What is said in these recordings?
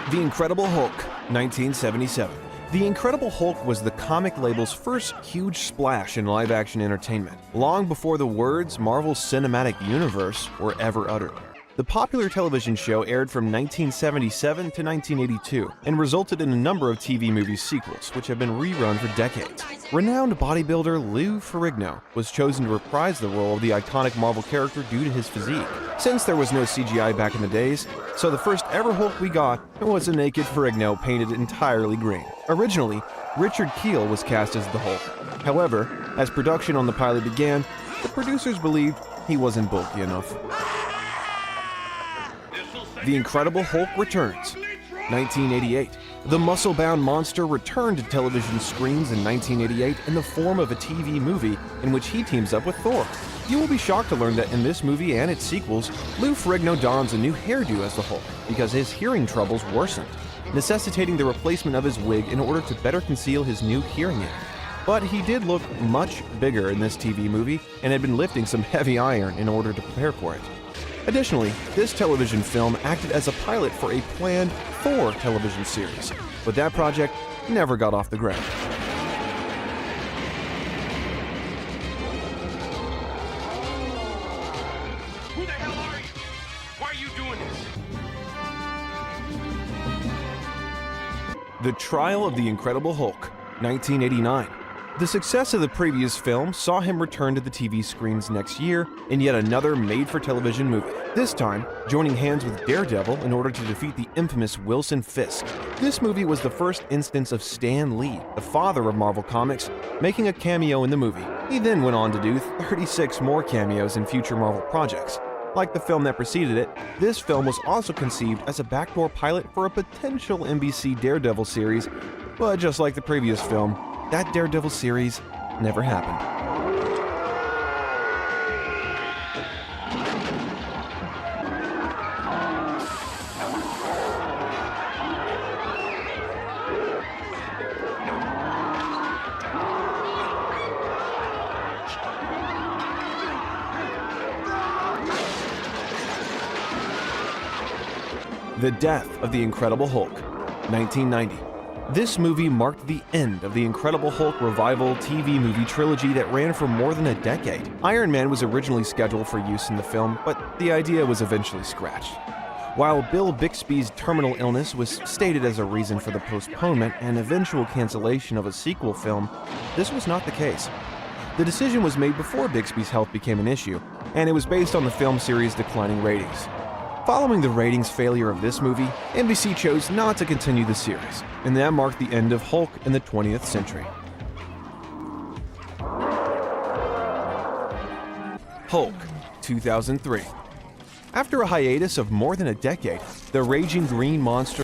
The Incredible Hulk, 1977. The Incredible Hulk was the comic label's first huge splash in live-action entertainment, long before the words Marvel's Cinematic Universe were ever uttered. The popular television show aired from 1977 to 1982 and resulted in a number of TV movie sequels, which have been rerun for decades. Renowned bodybuilder Lou Ferrigno was chosen to reprise the role of the iconic Marvel character due to his physique. Since there was no CGI back in the days, so the first ever Hulk we got was a naked Ferrigno painted entirely green. Originally, Richard Kiel was cast as the Hulk. However, as production on the pilot began, the producers believed he wasn't bulky enough. The Incredible Hulk returns, 1988. The muscle-bound monster returned to television screens in 1988 in the form of a TV movie in which he teams up with Thor. You will be shocked to learn that in this movie and its sequels, Lou Ferrigno dons a new hairdo as the Hulk because his hearing troubles worsened, necessitating the replacement of his wig in order to better conceal his new hearing aid. But he did look much bigger in this TV movie and had been lifting some heavy iron in order to prepare for it. Additionally, this television film acted as a pilot for a planned Thor television series, but that project never got off the ground. Who the hell are you? Why are you doing this? The Trial of the Incredible Hulk, 1989. The success of the previous film saw him return to the TV screens next year in yet another made-for-television movie, this time joining hands with Daredevil in order to defeat the infamous Wilson Fisk. This movie was the first instance of Stan Lee, the father of Marvel Comics, making a cameo in the movie. He then went on to do 36 more cameos in future Marvel projects. Like the film that preceded it, this film was also conceived as a backdoor pilot for a potential NBC Daredevil series, but just like the previous film, that Daredevil series never happened. The Death of the Incredible Hulk, 1990. This movie marked the end of the Incredible Hulk revival TV movie trilogy that ran for more than a decade. Iron Man was originally scheduled for use in the film, but the idea was eventually scratched. While Bill Bixby's terminal illness was stated as a reason for the postponement and eventual cancellation of a sequel film, this was not the case. The decision was made before Bixby's health became an issue, and it was based on the film series' declining ratings. Following the ratings failure of this movie, NBC chose not to continue the series, and that marked the end of Hulk in the 20th century. Hulk, 2003. After a hiatus of more than a decade, the raging green monster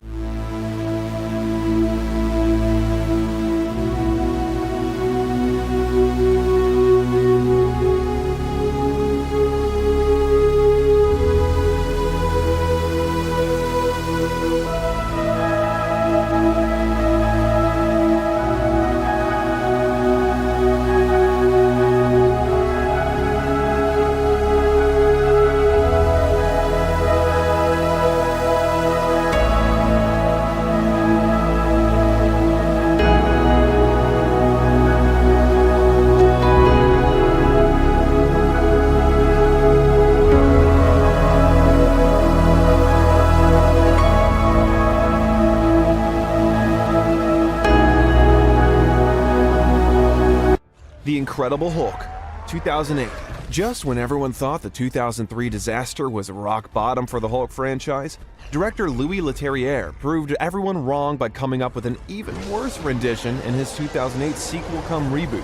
The Incredible Hulk, 2008. Just when everyone thought the 2003 disaster was rock bottom for the Hulk franchise, director Louis Leterrier proved everyone wrong by coming up with an even worse rendition in his 2008 sequel-cum-reboot.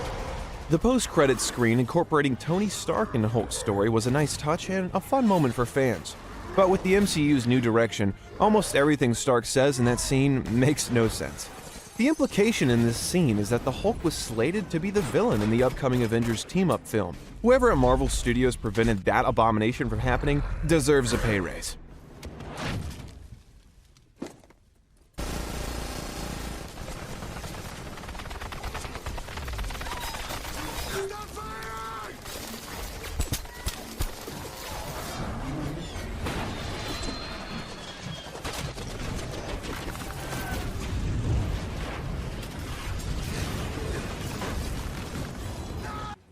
The post-credits screen incorporating Tony Stark in the Hulk story was a nice touch and a fun moment for fans. But with the MCU's new direction, almost everything Stark says in that scene makes no sense. The implication in this scene is that the Hulk was slated to be the villain in the upcoming Avengers team-up film. Whoever at Marvel Studios prevented that abomination from happening deserves a pay raise.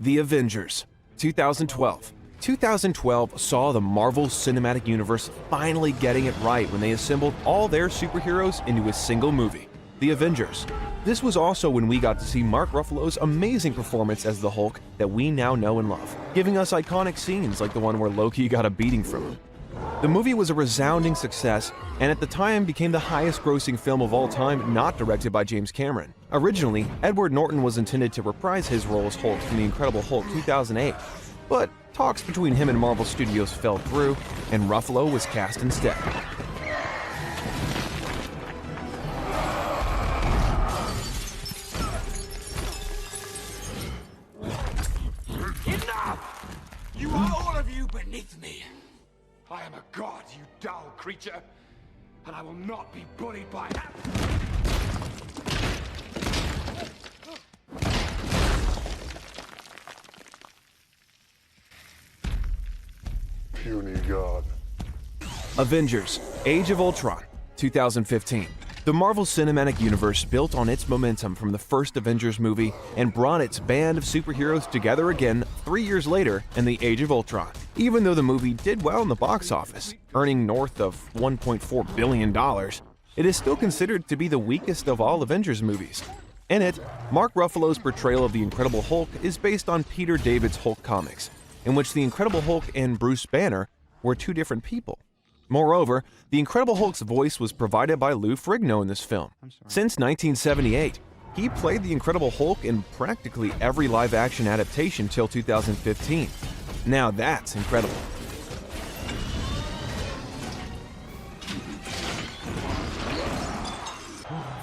The Avengers, 2012. 2012 saw the Marvel Cinematic Universe finally getting it right when they assembled all their superheroes into a single movie, The Avengers. This was also when we got to see Mark Ruffalo's amazing performance as the Hulk that we now know and love, giving us iconic scenes like the one where Loki got a beating from him. The movie was a resounding success and at the time became the highest-grossing film of all time not directed by James Cameron. Originally, Edward Norton was intended to reprise his role as Hulk from The Incredible Hulk 2008, but talks between him and Marvel Studios fell through, and Ruffalo was cast instead. Enough! You are all of you beneath me. I am a god, you dull creature, and I will not be bullied by that. Puny god. Avengers: Age of Ultron, 2015. The Marvel Cinematic Universe built on its momentum from the first Avengers movie and brought its band of superheroes together again 3 years later in the Age of Ultron. Even though the movie did well in the box office, earning north of $1.4 billion, it is still considered to be the weakest of all Avengers movies. In it, Mark Ruffalo's portrayal of the Incredible Hulk is based on Peter David's Hulk comics, in which the Incredible Hulk and Bruce Banner were two different people. Moreover, the Incredible Hulk's voice was provided by Lou Ferrigno in this film. Since 1978, he played the Incredible Hulk in practically every live-action adaptation till 2015. Now that's incredible.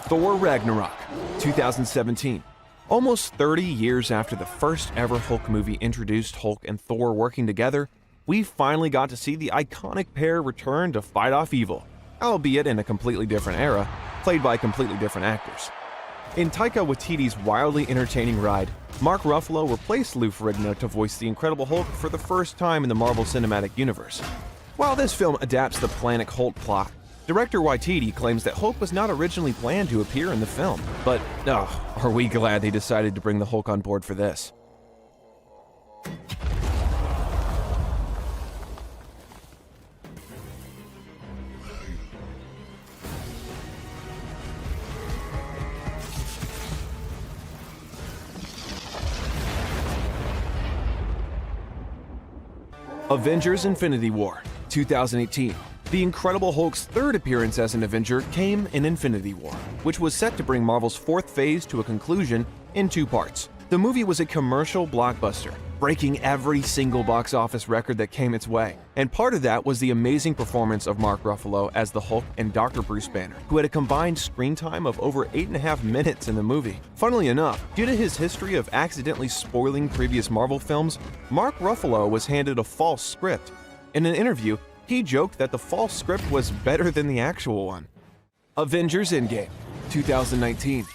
Thor Ragnarok, 2017. Almost 30 years after the first ever Hulk movie introduced Hulk and Thor working together, we finally got to see the iconic pair return to fight off evil, albeit in a completely different era, played by completely different actors. In Taika Waititi's wildly entertaining ride, Mark Ruffalo replaced Lou Ferrigno to voice the Incredible Hulk for the first time in the Marvel Cinematic Universe. While this film adapts the Planet Hulk plot, director Waititi claims that Hulk was not originally planned to appear in the film, but are we glad they decided to bring the Hulk on board for this. Avengers: Infinity War, 2018. The Incredible Hulk's third appearance as an Avenger came in Infinity War, which was set to bring Marvel's fourth phase to a conclusion in 2 parts. The movie was a commercial blockbuster, breaking every single box office record that came its way. And part of that was the amazing performance of Mark Ruffalo as the Hulk and Dr. Bruce Banner, who had a combined screen time of over 8.5 minutes in the movie. Funnily enough, due to his history of accidentally spoiling previous Marvel films, Mark Ruffalo was handed a false script. In an interview, he joked that the false script was better than the actual one. Avengers: Endgame, 2019.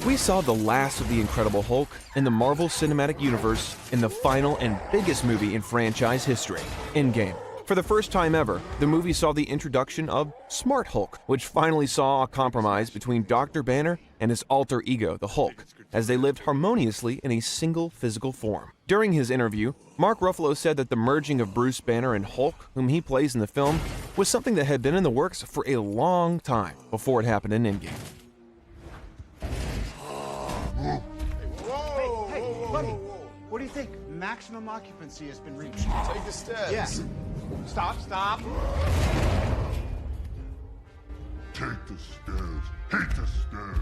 We saw the last of the Incredible Hulk in the Marvel Cinematic Universe in the final and biggest movie in franchise history, Endgame. For the first time ever, the movie saw the introduction of Smart Hulk, which finally saw a compromise between Dr. Banner and his alter ego, the Hulk, as they lived harmoniously in a single physical form. During his interview, Mark Ruffalo said that the merging of Bruce Banner and Hulk, whom he plays in the film, was something that had been in the works for a long time before it happened in Endgame. Hey, buddy, what do you think? Maximum occupancy has been reached. Take the steps. Yeah. Stop. Take the stairs. Hate the stairs.